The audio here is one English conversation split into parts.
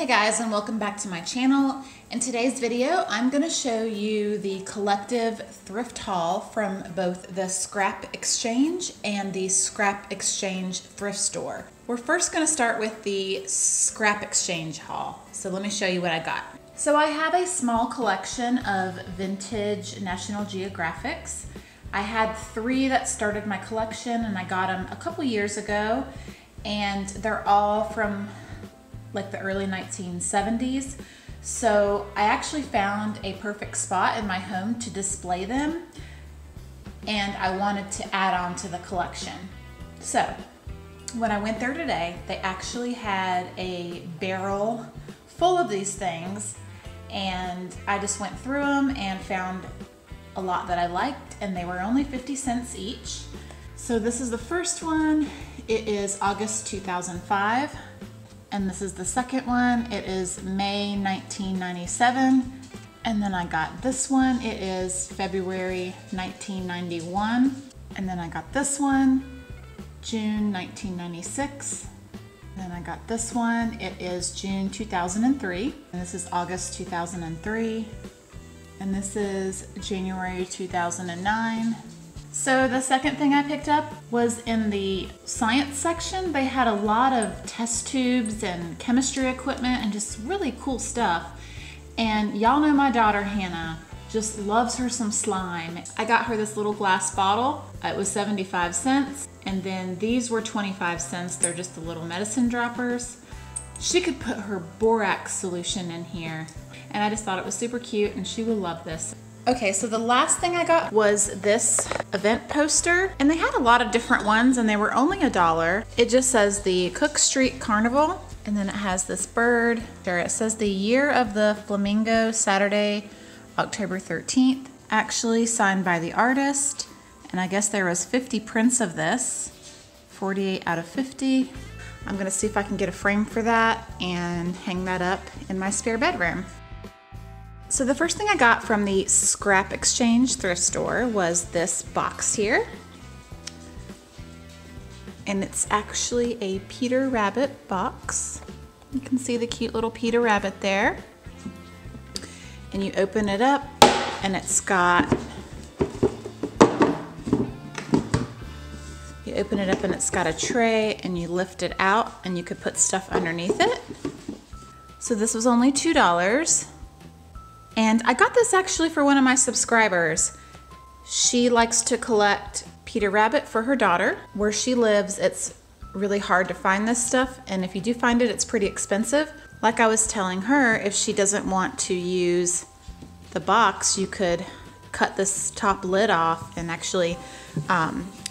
Hey guys, and welcome back to my channel. In today's video, I'm going to show you the collective thrift haul from both the Scrap Exchange and the Scrap Exchange thrift store. We're first going to start with the Scrap Exchange haul. So let me show you what I got. So I have a small collection of vintage National Geographics. I had 3 that started my collection and I got them a couple years ago, and they're all from like the early 1970s. So I actually found a perfect spot in my home to display them, and I wanted to add on to the collection. So when I went there today, they actually had a barrel full of these things, and I just went through them and found a lot that I liked, and they were only 50 cents each. So this is the first one. It is August 2005. And this is the second one. It is May 1997. And then I got this one. It is February 1991. And then I got this one, June 1996. Then I got this one. It is June 2003. And this is August 2003. And this is January 2009. So the second thing I picked up was in the science section. They had a lot of test tubes and chemistry equipment and just really cool stuff. And y'all know my daughter Hannah just loves her some slime. I got her this little glass bottle. It was 75 cents. And then these were 25 cents. They're just the little medicine droppers. She could put her borax solution in here. And I just thought it was super cute, and she will love this. Okay, so the last thing I got was this event poster, and they had a lot of different ones and they were only $1. It just says the Cooke Street Carnival, and then it has this bird. There it says the year of the flamingo, Saturday, October 13th. Actually signed by the artist, and I guess there was 50 prints of this, 48 out of 50. I'm gonna see if I can get a frame for that and hang that up in my spare bedroom. So the first thing I got from the Scrap Exchange thrift store was this box here. And it's actually a Peter Rabbit box. You can see the cute little Peter Rabbit there. And you open it up and it's got, you open it up and it's got a tray, and you lift it out and you could put stuff underneath it. So this was only $2. And I got this actually for one of my subscribers. She likes to collect Peter Rabbit for her daughter. Where she lives, it's really hard to find this stuff, and if you do find it, it's pretty expensive. Like I was telling her, if she doesn't want to use the box, you could cut this top lid off and actually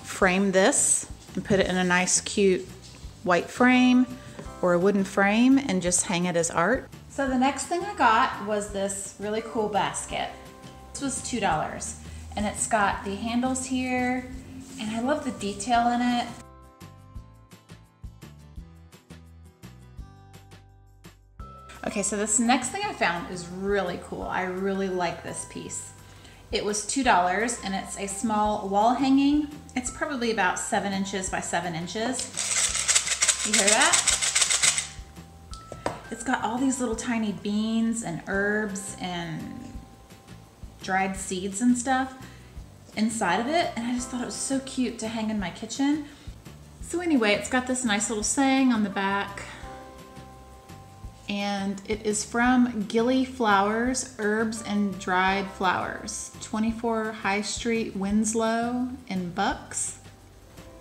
frame this and put it in a nice cute white frame or a wooden frame and just hang it as art. So the next thing I got was this really cool basket. This was $2, and it's got the handles here, and I love the detail in it. Okay, so this next thing I found is really cool. I really like this piece. It was $2, and it's a small wall hanging. It's probably about 7 inches by 7 inches. You hear that? It's got all these little tiny beans and herbs and dried seeds and stuff inside of it, and I just thought it was so cute to hang in my kitchen. So anyway, it's got this nice little saying on the back, and it is from Gilly Flowers, Herbs and Dried Flowers, 24 High Street, Winslow in Bucks.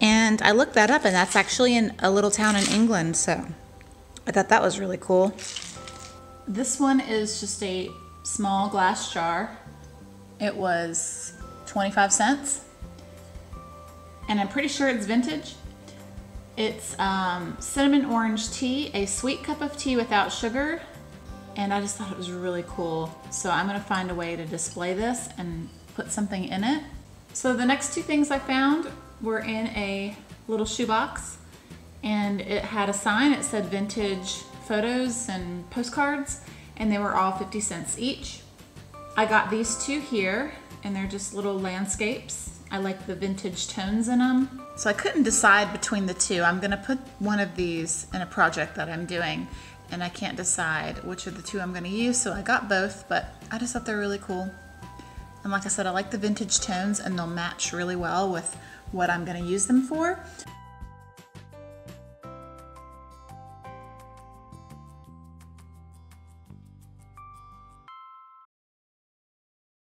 And I looked that up, and that's actually in a little town in England, so I thought that was really cool. This one is just a small glass jar. It was 25 cents. And I'm pretty sure it's vintage. It's cinnamon orange tea, a sweet cup of tea without sugar. And I just thought it was really cool. So I'm gonna find a way to display this and put something in it. So the next 2 things I found were in a little shoebox. And it had a sign. It said vintage photos and postcards, and they were all 50 cents each. I got these 2 here, and they're just little landscapes. I like the vintage tones in them. So I couldn't decide between the 2. I'm gonna put one of these in a project that I'm doing, and I can't decide which of the two I'm going to use, so I got both, but I just thought they're really cool. And like I said, I like the vintage tones and they'll match really well with what I'm going to use them for.